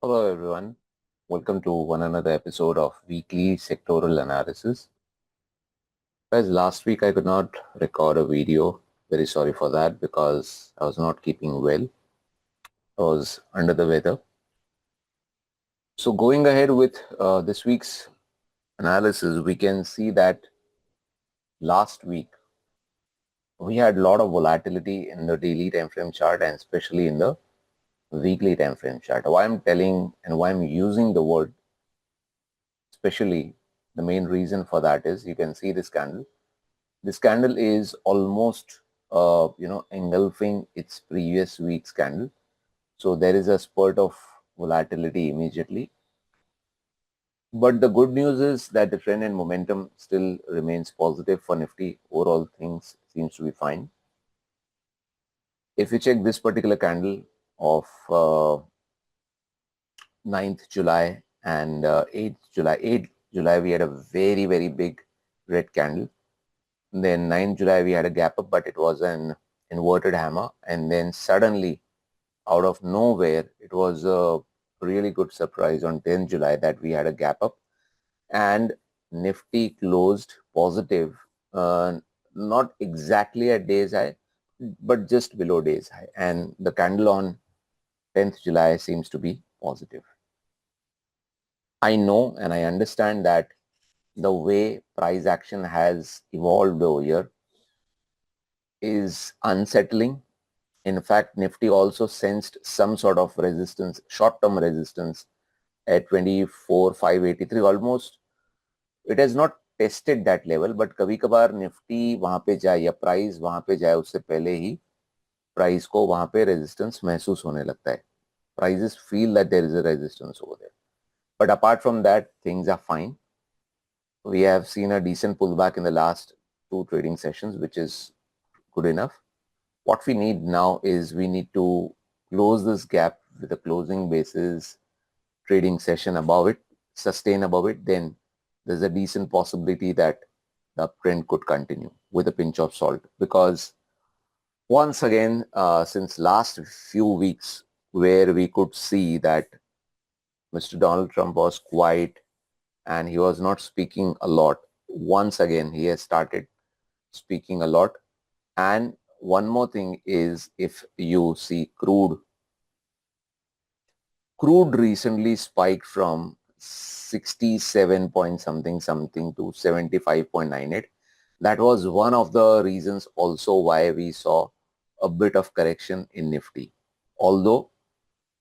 Hello everyone, welcome to one another episode of weekly sectoral analysis. Guys, last week I could not record a video. Very sorry for that because I was not keeping well. I was under the weather. So going ahead with this week's analysis, we can see that last week we had a lot of volatility in the daily time frame chart and especially in the weekly time frame chart. Why I'm telling and why I'm using the word especially, the main reason for that is you can see this candle. This candle is almost engulfing its previous week's candle. So there is a spurt of volatility immediately. But the good news is that the trend and momentum still remains positive for Nifty. Overall things seems to be fine. If you check this particular candle of 9th July and 8th July, we had a very, very big red candle. Then 9th July, we had a gap up, but it was an inverted hammer. And then suddenly, out of nowhere, it was a really good surprise on 10th July that we had a gap up. And Nifty closed positive, not exactly at day's high, but just below day's high. And the candle on 10th July seems to be positive. I know and I understand that the way price action has evolved over here is unsettling. In fact, Nifty also sensed some sort of resistance, short-term resistance at 24,583 almost. It has not tested that level, but कभी-कभार Nifty वहाँ पे जाए या price वहाँ पे जाए उससे पहले ही प्राइस को वहाँ पे रेजिस्टेंस महसूस होने लगता है. Prices feel that there is a resistance over there. But apart from that, things are fine. We have seen a decent pullback in the last two trading sessions, which is good enough. What we need now is we need to close this gap with a closing basis trading session above it, sustain above it, then there's a decent possibility that the trend could continue with a pinch of salt. Because once again, since last few weeks where we could see that Mr. Donald Trump was quiet and he was not speaking a lot, once again he has started speaking a lot. And one more thing is, if you see crude recently spiked from 67 point something to 75.98. That was one of the reasons also why we saw a bit of correction in Nifty. Although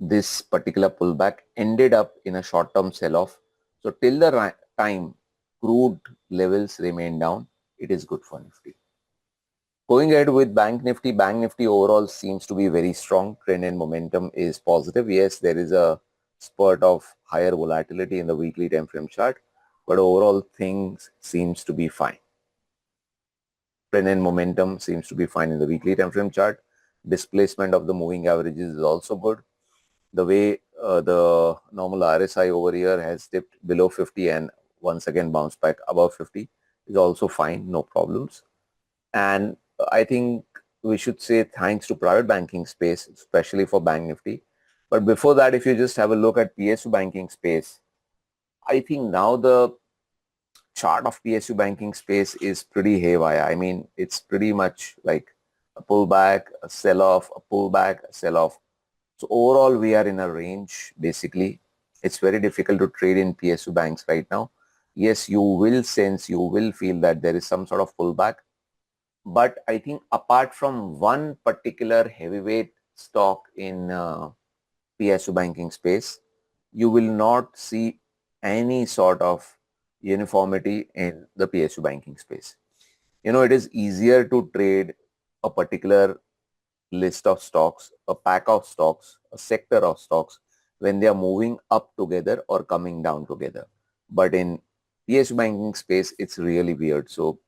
this particular pullback ended up in a short-term sell-off. So till the time crude levels remain down, it is good for Nifty. Going ahead with Bank Nifty overall seems to be very strong. Trend and momentum is positive. Yes, there is a spurt of higher volatility in the weekly time frame chart, but overall things seems to be fine. Trend and momentum seems to be fine in the weekly time frame chart. Displacement of the moving averages is also good. The way the normal RSI over here has dipped below 50 and once again bounced back above 50 is also fine, no problems. And I think we should say thanks to private banking space, especially for Bank Nifty. But before that, if you just have a look at PSU banking space, I think now the chart of PSU banking space is pretty haywire. I mean, it's pretty much like a pullback, a sell-off, a pullback, a sell-off. So overall, we are in a range, basically. It's very difficult to trade in PSU banks right now. Yes, you will sense, you will feel that there is some sort of pullback. But I think apart from one particular heavyweight stock in PSU banking space, you will not see any sort of uniformity in the PSU banking space. You know, it is easier to trade a particular list of stocks, a pack of stocks, a sector of stocks when they are moving up together or coming down together. But in PSU banking space, it's really weird. So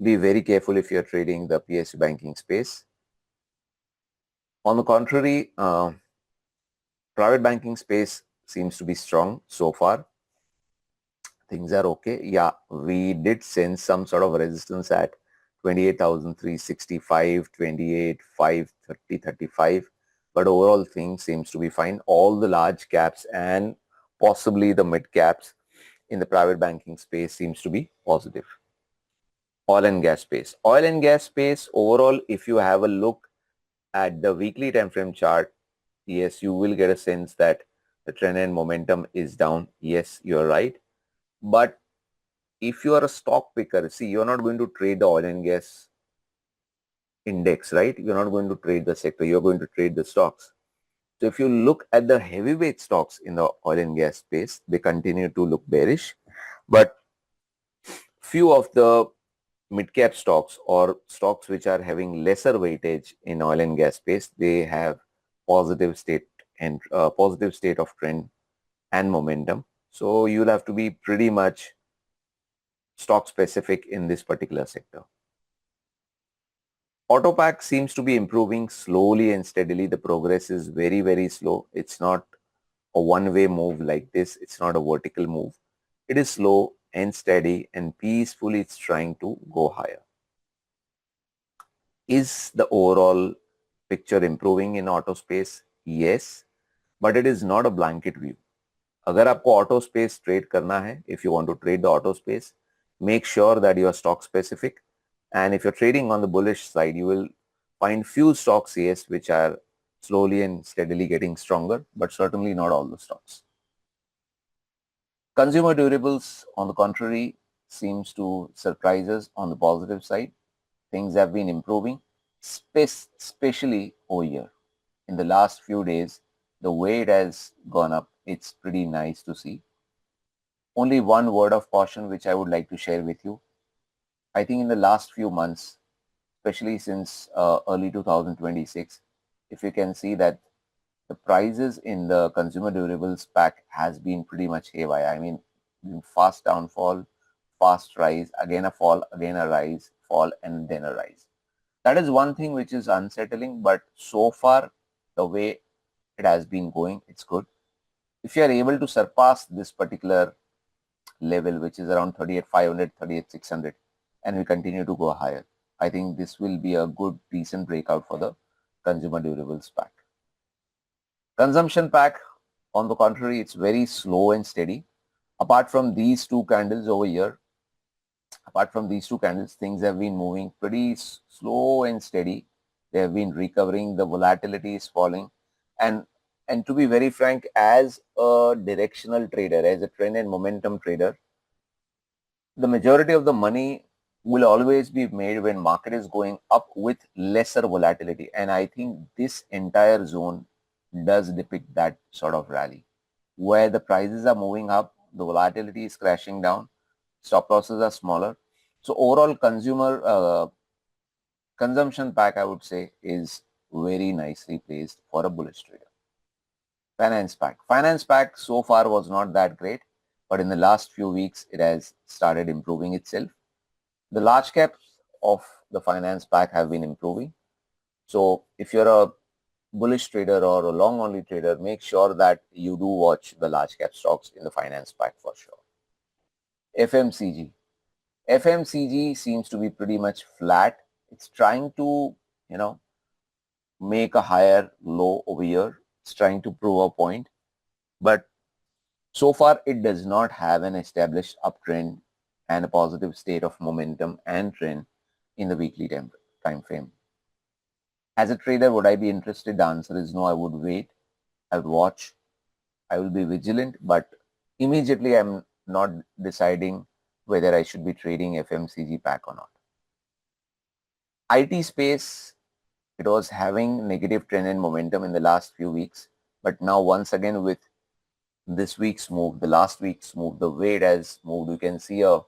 be very careful if you're trading the PSU banking space. On the contrary, private banking space seems to be strong so far. Things are okay. Yeah, we did sense some sort of resistance at 28,365, 28,530, 35. but overall things seems to be fine. All the large caps and possibly the mid caps in the private banking space seems to be positive. Oil and gas space. Oil and gas space overall, if you have a look at the weekly time frame chart, yes, you will get a sense that the trend and momentum is down. Yes, you're right. But if you are a stock picker, see, you're not going to trade the oil and gas index, right? You're not going to trade the sector. You're going to trade the stocks. So if you look at the heavyweight stocks in the oil and gas space, they continue to look bearish. But few of the mid-cap stocks or stocks which are having lesser weightage in oil and gas space, they have positive state and positive state of trend and momentum. So you'll have to be pretty much stock specific in this particular sector. Autopack seems to be improving slowly and steadily. The progress is very, very slow. It's not a one-way move like this. It's not a vertical move. It is slow and steady and peacefully it's trying to go higher. Is the overall picture improving in auto space? Yes, but it is not a blanket view. अगर आपको auto space trade करना है, if you want to trade the auto space, make sure that you are stock specific. And if you're trading on the bullish side, you will find few stocks, yes, which are slowly and steadily getting stronger, but certainly not all the stocks. Consumer durables, on the contrary, seems to surprise us on the positive side. Things have been improving, especially over here. In the last few days, the way it has gone up, it's pretty nice to see. Only one word of caution which I would like to share with you. I think in the last few months, especially since early 2026, if you can see that the prices in the consumer durables pack has been pretty much haywire. I mean, fast downfall, fast rise, again a fall, again a rise, fall, and then a rise. That is one thing which is unsettling, but so far the way it has been going, it's good. If you are able to surpass this particular level, which is around 38,500, 38,600, and we continue to go higher, I think this will be a good, decent breakout for the consumer durables pack. Consumption pack, on the contrary, it's very slow and steady. Apart from these two candles over here, things have been moving pretty slow and steady. They have been recovering. The volatility is falling. And to be very frank, as a directional trader, as a trend and momentum trader, the majority of the money will always be made when market is going up with lesser volatility. And I think this entire zone does depict that sort of rally, where the prices are moving up, the volatility is crashing down, stop losses are smaller. So overall consumption pack, I would say, is very nicely placed for a bullish trader. Finance pack so far was not that great, but in the last few weeks, it has started improving itself. The large caps of the finance pack have been improving. So if you're a bullish trader or a long only trader, make sure that you do watch the large cap stocks in the finance pack for sure. FMCG. FMCG seems to be pretty much flat. It's trying to, make a higher low over here. It's trying to prove a point. But so far, it does not have an established uptrend and a positive state of momentum and trend in the weekly time frame. As a trader, would I be interested? The answer is no. I would wait. I would watch. I will be vigilant, but immediately I'm not deciding whether I should be trading FMCG pack or not. IT space, it was having negative trend and momentum in the last few weeks, but now once again with this week's move, the last week's move, the way it has moved, you can see a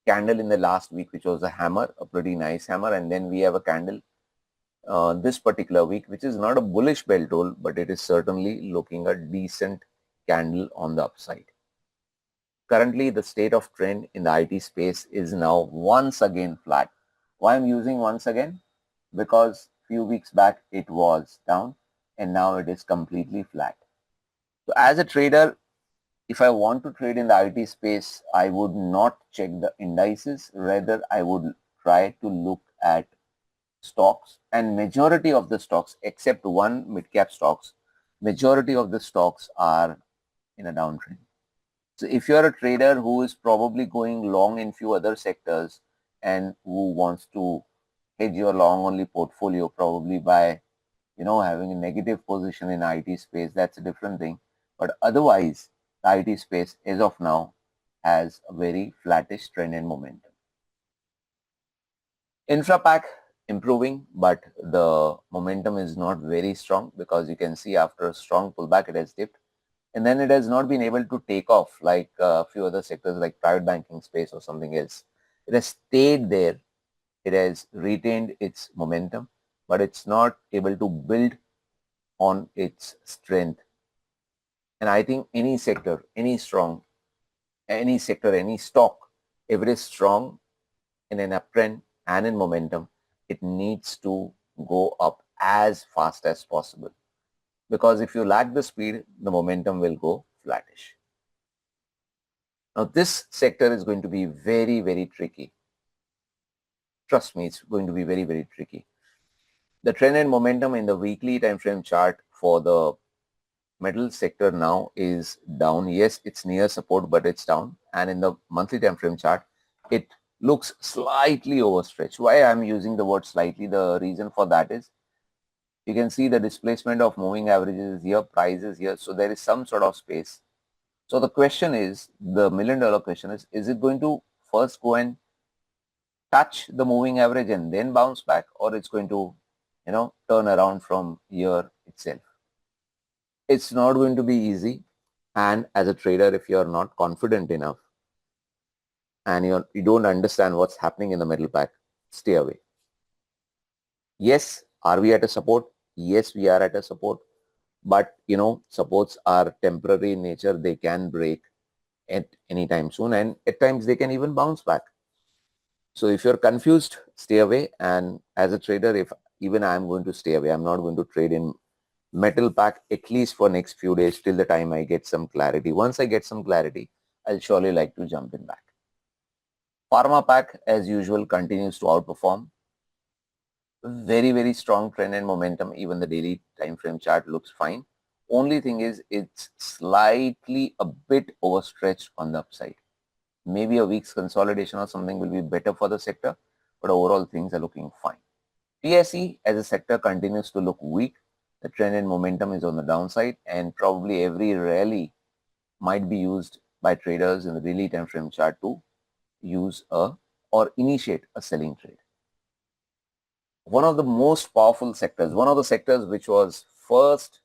candle in the last week which was a hammer, a pretty nice hammer, and then we have a candle this particular week which is not a bullish bell toll, but it is certainly looking a decent candle on the upside. Currently, the state of trend in the IT space is now once again flat. Why I'm using once again? Because few weeks back it was down and now it is completely flat. So as a trader, if I want to trade in the IT space, I would not check the indices. Rather, I would try to look at stocks, and majority of the stocks except one mid-cap stocks, majority of the stocks are in a downtrend. So if you're a trader who is probably going long in few other sectors and who wants to hedge your long only portfolio probably by having a negative position in IT space, that's a different thing. But otherwise, the IT space as of now has a very flattish trend and momentum. Infra pack improving, but the momentum is not very strong because you can see after a strong pullback it has dipped, and then it has not been able to take off like a few other sectors like private banking space or something else. It has stayed there. It has retained its momentum, but it's not able to build on its strength. And I think any sector, any sector, any stock, if it is strong in an uptrend and in momentum, it needs to go up as fast as possible. Because if you lack the speed, the momentum will go flattish. Now this sector is going to be very, very tricky. Trust me, it's going to be very, very tricky. The trend and momentum in the weekly time frame chart for the metal sector now is down. Yes, it's near support, but it's down. And in the monthly time frame chart, it looks slightly overstretched. Why I'm using the word slightly? The reason for that is you can see the displacement of moving averages here, prices here. So there is some sort of space. So the question is, the $1 million question is it going to first go and touch the moving average and then bounce back, or it's going to, turn around from here itself? It's not going to be easy. And as a trader, if you're not confident enough and you don't understand what's happening in the middle pack, stay away. Yes, are we at a support? Yes, we are at a support. But, supports are temporary in nature. They can break at any time soon, and at times they can even bounce back. So if you're confused, stay away. And as a trader, if even I'm going to stay away, I'm not going to trade in metal pack at least for next few days till the time I get some clarity. Once I get some clarity, I'll surely like to jump in back. Pharma pack as usual continues to outperform. Very, very strong trend and momentum. Even the daily time frame chart looks fine. Only thing is it's slightly a bit overstretched on the upside. Maybe a week's consolidation or something will be better for the sector, but overall things are looking fine. PSE as a sector continues to look weak. The trend and momentum is on the downside, and probably every rally might be used by traders in the daily time frame chart to use or initiate a selling trade. One of the most powerful sectors, one of the sectors which was first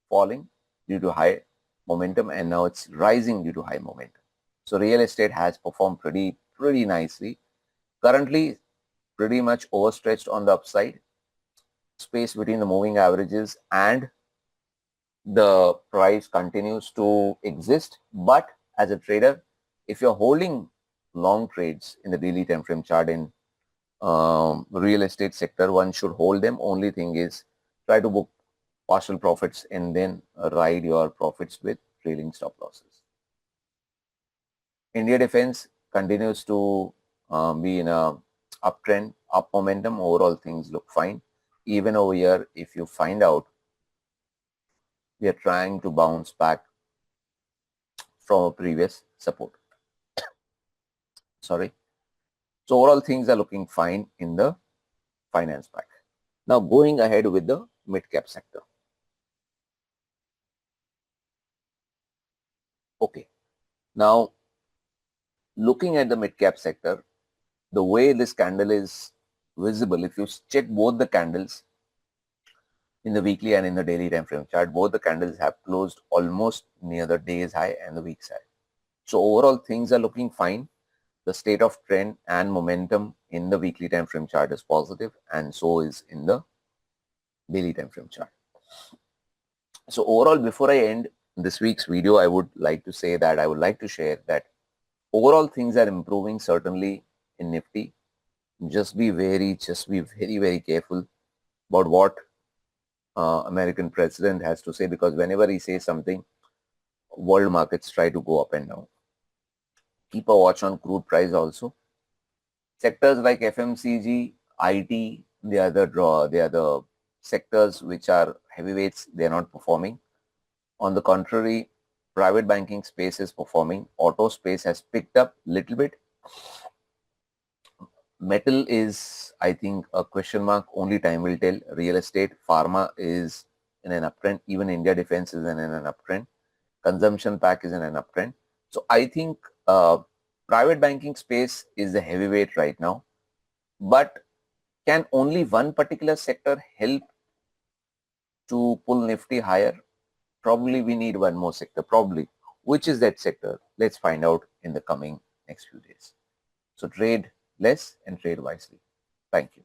falling due to high momentum and now it's rising due to high momentum. So real estate has performed pretty nicely. Currently pretty much overstretched on the upside. Space between the moving averages and the price continues to exist. But as a trader, if you're holding long trades in the daily time frame chart in real estate sector, one should hold them. Only thing is try to book partial profits and then ride your profits with trailing stop losses. India defense continues to be in a uptrend, up momentum. Overall things look fine. Even over here, if you find out, we are trying to bounce back from a previous support. Sorry. So overall things are looking fine in the finance pack. Now going ahead with the mid-cap sector. Okay. Now looking at the mid-cap sector, the way this candle is visible, if you check both the candles in the weekly and in the daily time frame chart, both the candles have closed almost near the day's high and the week's high. So overall things are looking fine. The state of trend and momentum in the weekly time frame chart is positive, and so is in the daily time frame chart. So overall, before I end this week's video, I would like to say that I would like to share that overall things are improving certainly in Nifty. Just be very, very careful about what American president has to say, because whenever he says something, world markets try to go up and down. Keep a watch on crude price also. Sectors like FMCG, IT, They are the sectors which are heavyweights. They are not performing. On the contrary, private banking space is performing. Auto space has picked up little bit. Metal is, I think, a question mark. Only time will tell. Real estate, pharma is in an uptrend. Even India Defense is in an uptrend. Consumption pack is in an uptrend. So I think private banking space is the heavyweight right now. But can only one particular sector help to pull Nifty higher? Probably we need one more sector. Probably. Which is that sector? Let's find out in the coming next few days. So trade less and trade wisely. Thank you.